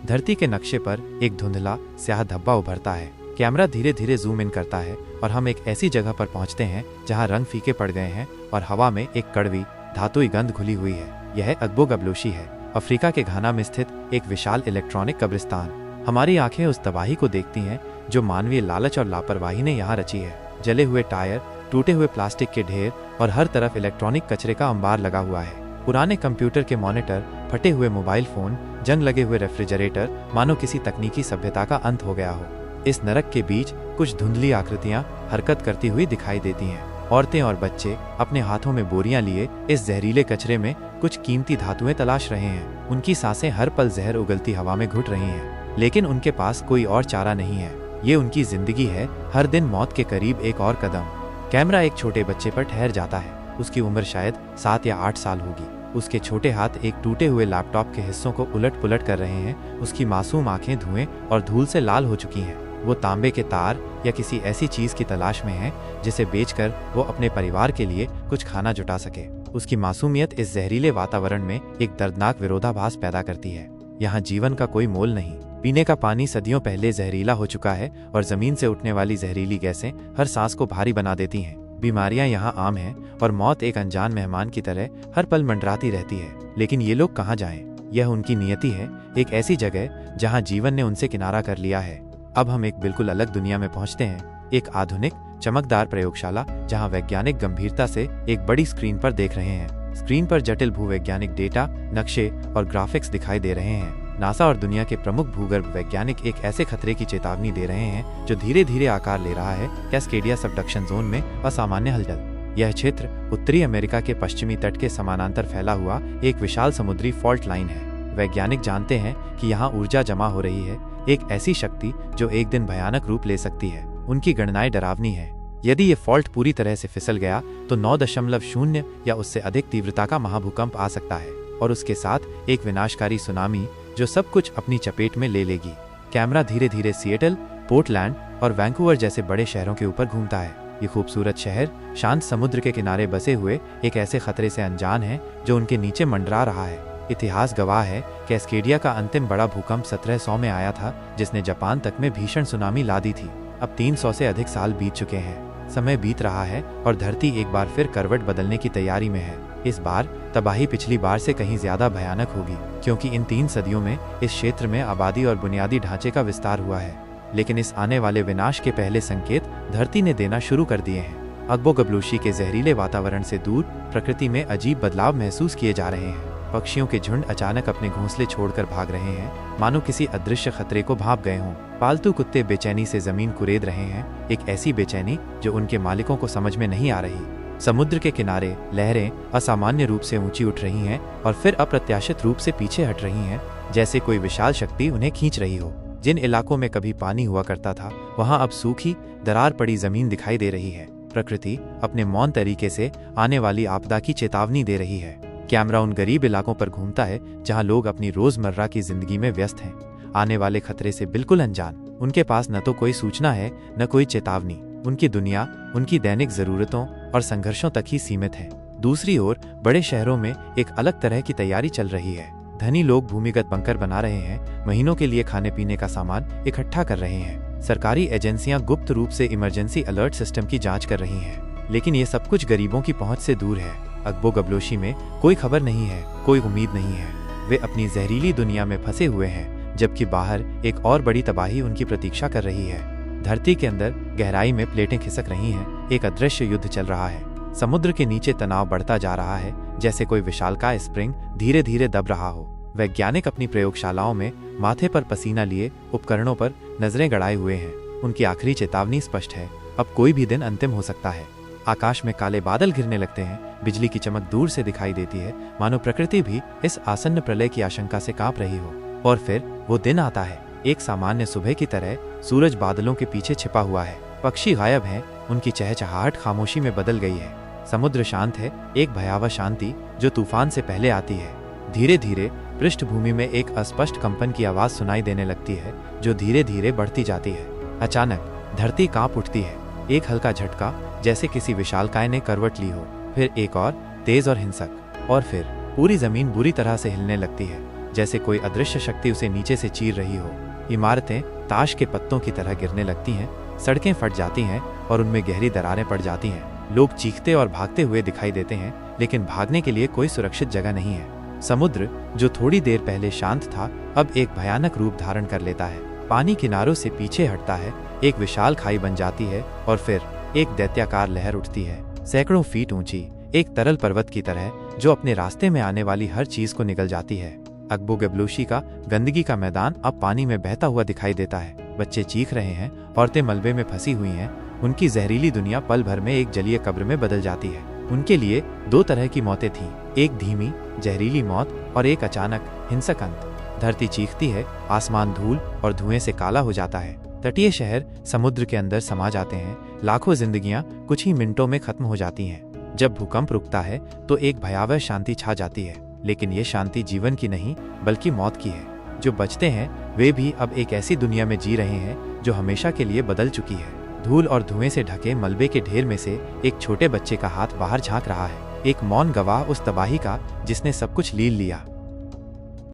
धरती के नक्शे पर एक धुंधला स्याह धब्बा उभरता है। कैमरा धीरे धीरे जूम इन करता है और हम एक ऐसी जगह पर पहुंचते हैं जहां रंग फीके पड़ गए हैं और हवा में एक कड़वी धातुई गंध घुली हुई है। यह अग्बो गबलोशी है, अफ्रीका के घाना में स्थित एक विशाल इलेक्ट्रॉनिक कब्रिस्तान। हमारी आंखें उस तबाही को देखती हैं जो मानवीय लालच और लापरवाही ने यहाँ रची है। जले हुए टायर, टूटे हुए प्लास्टिक के ढेर और हर तरफ इलेक्ट्रॉनिक कचरे का अंबार लगा हुआ है। पुराने कंप्यूटर के मॉनिटर, फटे हुए मोबाइल फोन, जंग लगे हुए रेफ्रिजरेटर, मानो किसी तकनीकी सभ्यता का अंत हो गया हो। इस नरक के बीच कुछ धुंधली आकृतियां हरकत करती हुई दिखाई देती हैं। औरतें और बच्चे अपने हाथों में बोरियां लिए इस जहरीले कचरे में कुछ कीमती धातुएं तलाश रहे हैं। उनकी सांसें हर पल जहर उगलती हवा में घुट रही हैं, लेकिन उनके पास कोई और चारा नहीं है। ये उनकी जिंदगी है, हर दिन मौत के करीब एक और कदम। कैमरा एक छोटे बच्चे पर ठहर जाता है। उसकी उम्र शायद 7 या 8 साल होगी। उसके छोटे हाथ एक टूटे हुए लैपटॉप के हिस्सों को उलट पुलट कर रहे हैं। उसकी मासूम आंखें धुएं और धूल से लाल हो चुकी हैं। वो तांबे के तार या किसी ऐसी चीज की तलाश में है जिसे बेचकर वो अपने परिवार के लिए कुछ खाना जुटा सके। उसकी मासूमियत इस जहरीले वातावरण में एक दर्दनाक विरोधाभास पैदा करती है। यहाँ जीवन का कोई मोल नहीं। पीने का पानी सदियों पहले जहरीला हो चुका है और जमीन से उठने वाली जहरीली गैसें हर सांस को भारी बना देती हैं। बीमारियां यहाँ आम हैं और मौत एक अनजान मेहमान की तरह हर पल मंडराती रहती है। लेकिन ये लोग कहाँ जाएं? यह उनकी नियति है, एक ऐसी जगह जहाँ जीवन ने उनसे किनारा कर लिया है। अब हम एक बिल्कुल अलग दुनिया में पहुंचते हैं, एक आधुनिक चमकदार प्रयोगशाला जहां वैज्ञानिक गंभीरता से एक बड़ी स्क्रीन पर देख रहे हैं। स्क्रीन पर जटिल भूवैज्ञानिक डेटा, नक्शे और ग्राफिक्स दिखाई दे रहे हैं। नासा और दुनिया के प्रमुख भूगर्भ वैज्ञानिक एक ऐसे खतरे की चेतावनी दे रहे हैं जो धीरे धीरे आकार ले रहा है, कैस्केडिया सबडक्शन जोन में असामान्य हलचल। यह क्षेत्र उत्तरी अमेरिका के पश्चिमी तट के समानांतर फैला हुआ एक विशाल समुद्री फॉल्ट लाइन है। वैज्ञानिक जानते हैं कि यहाँ ऊर्जा जमा हो रही है, एक ऐसी शक्ति जो एक दिन भयानक रूप ले सकती है। उनकी गणनाएं डरावनी है। यदि ये फॉल्ट पूरी तरह से फिसल गया तो 9.0 या उससे अधिक तीव्रता का महाभूकंप आ सकता है और उसके साथ एक विनाशकारी सुनामी जो सब कुछ अपनी चपेट में ले लेगी। कैमरा धीरे धीरे सिएटल, पोर्टलैंड और वैंकूवर जैसे बड़े शहरों के ऊपर घूमता है। ये खूबसूरत शहर शांत समुद्र के किनारे बसे हुए एक ऐसे खतरे से अनजान है जो उनके नीचे मंडरा रहा है। इतिहास गवाह है, कैस्केडिया का अंतिम बड़ा भूकंप 1700 में आया था जिसने जापान तक में भीषण सुनामी ला दी थी। अब 300 से अधिक साल बीत चुके हैं। समय बीत रहा है और धरती एक बार फिर करवट बदलने की तैयारी में है। इस बार तबाही पिछली बार से कहीं ज्यादा भयानक होगी, क्योंकि इन 3 सदियों में इस क्षेत्र में आबादी और बुनियादी ढांचे का विस्तार हुआ है। लेकिन इस आने वाले विनाश के पहले संकेत धरती ने देना शुरू कर दिए हैं। अग्बो गबलोशी के जहरीले वातावरण से दूर प्रकृति में अजीब बदलाव महसूस किए जा रहे हैं। पक्षियों के झुंड अचानक अपने घोंसले छोड़कर भाग रहे हैं, मानो किसी अदृश्य खतरे को भांप गए हों। पालतू कुत्ते बेचैनी से जमीन कुरेद रहे हैं, एक ऐसी बेचैनी जो उनके मालिकों को समझ में नहीं आ रही। समुद्र के किनारे लहरें असामान्य रूप से ऊंची उठ रही हैं और फिर अप्रत्याशित रूप से पीछे हट रही हैं, जैसे कोई विशाल शक्ति उन्हें खींच रही हो। जिन इलाकों में कभी पानी हुआ करता था वहां अब सूखी, दरार पड़ी जमीन दिखाई दे रही है। प्रकृति अपने मौन तरीके से आने वाली आपदा की चेतावनी दे रही है। कैमरा उन गरीब इलाकों पर घूमता है जहां लोग अपनी रोजमर्रा की जिंदगी में व्यस्त हैं, आने वाले खतरे से बिल्कुल अनजान। उनके पास न तो कोई सूचना है न कोई चेतावनी। उनकी दुनिया उनकी दैनिक जरूरतों और संघर्षों तक ही सीमित है। दूसरी ओर बड़े शहरों में एक अलग तरह की तैयारी चल रही है। धनी लोग भूमिगत बंकर बना रहे हैं, महीनों के लिए खाने पीने का सामान इकट्ठा कर रहे हैं। सरकारी एजेंसियां गुप्त रूप से इमरजेंसी अलर्ट सिस्टम की जांच कर रही हैं, लेकिन ये सब कुछ गरीबों की पहुंच से दूर है। अग्बो गबलोशी में कोई खबर नहीं है, कोई उम्मीद नहीं है। वे अपनी जहरीली दुनिया में फंसे हुए हैं, जबकि बाहर एक और बड़ी तबाही उनकी प्रतीक्षा कर रही है। धरती के अंदर गहराई में प्लेटें खिसक रही हैं, एक अदृश्य युद्ध चल रहा है। समुद्र के नीचे तनाव बढ़ता जा रहा है, जैसे कोई विशालकाय स्प्रिंग धीरे धीरे दब रहा हो। वैज्ञानिक अपनी प्रयोगशालाओं में माथे पर पसीना लिए उपकरणों पर नजरें गड़ाए हुए हैं। उनकी आखिरी चेतावनी स्पष्ट है, अब कोई भी दिन अंतिम हो सकता है। आकाश में काले बादल घिरने लगते हैं, बिजली की चमक दूर से दिखाई देती है, मानो प्रकृति भी इस आसन्न प्रलय की आशंका से कांप रही हो। और फिर वो दिन आता है, एक सामान्य सुबह की तरह। सूरज बादलों के पीछे छिपा हुआ है, पक्षी गायब हैं, उनकी चहचहाहट खामोशी में बदल गई है। समुद्र शांत है, एक भयावह शांति जो तूफान से पहले आती है। धीरे धीरे पृष्ठभूमि में एक अस्पष्ट कंपन की आवाज सुनाई देने लगती है, जो धीरे धीरे बढ़ती जाती है। अचानक धरती कांप उठती है, एक हल्का झटका, जैसे किसी विशालकाय ने करवट ली हो। फिर एक और तेज और हिंसक, और फिर पूरी जमीन बुरी तरह से हिलने लगती है, जैसे कोई अदृश्य शक्ति उसे नीचे से चीर रही हो। इमारतें ताश के पत्तों की तरह गिरने लगती हैं, सड़कें फट जाती हैं और उनमें गहरी दरारें पड़ जाती हैं। लोग चीखते और भागते हुए दिखाई देते हैं, लेकिन भागने के लिए कोई सुरक्षित जगह नहीं है। समुद्र, जो थोड़ी देर पहले शांत था, अब एक भयानक रूप धारण कर लेता है। पानी किनारों से पीछे हटता है, एक विशाल खाई बन जाती है और फिर एक दैत्याकार लहर उठती है, सैकड़ों फीट ऊंची, एक तरल पर्वत की तरह जो अपने रास्ते में आने वाली हर चीज को निगल जाती है। अकबोगेबलूशी का गंदगी का मैदान अब पानी में बहता हुआ दिखाई देता है। बच्चे चीख रहे हैं, औरतें मलबे में फंसी हुई हैं। उनकी जहरीली दुनिया पल भर में एक जलीय कब्र में बदल जाती है। उनके लिए दो तरह की मौतें थीं, एक धीमी जहरीली मौत और एक अचानक हिंसक अंत। धरती चीखती है, आसमान धूल और धुएं से काला हो जाता है। तटीय शहर समुद्र के अंदर समा जाते हैं। लाखों जिंदगियां कुछ ही मिनटों में खत्म हो जाती हैं। जब भूकंप रुकता है तो एक भयावह शांति छा जाती है, लेकिन ये शांति जीवन की नहीं बल्कि मौत की है। जो बचते हैं वे भी अब एक ऐसी दुनिया में जी रहे हैं जो हमेशा के लिए बदल चुकी है। धूल और धुएं से ढके मलबे के ढेर में से एक छोटे बच्चे का हाथ बाहर झांक रहा है, एक मौन गवाह उस तबाही का जिसने सब कुछ लील लिया।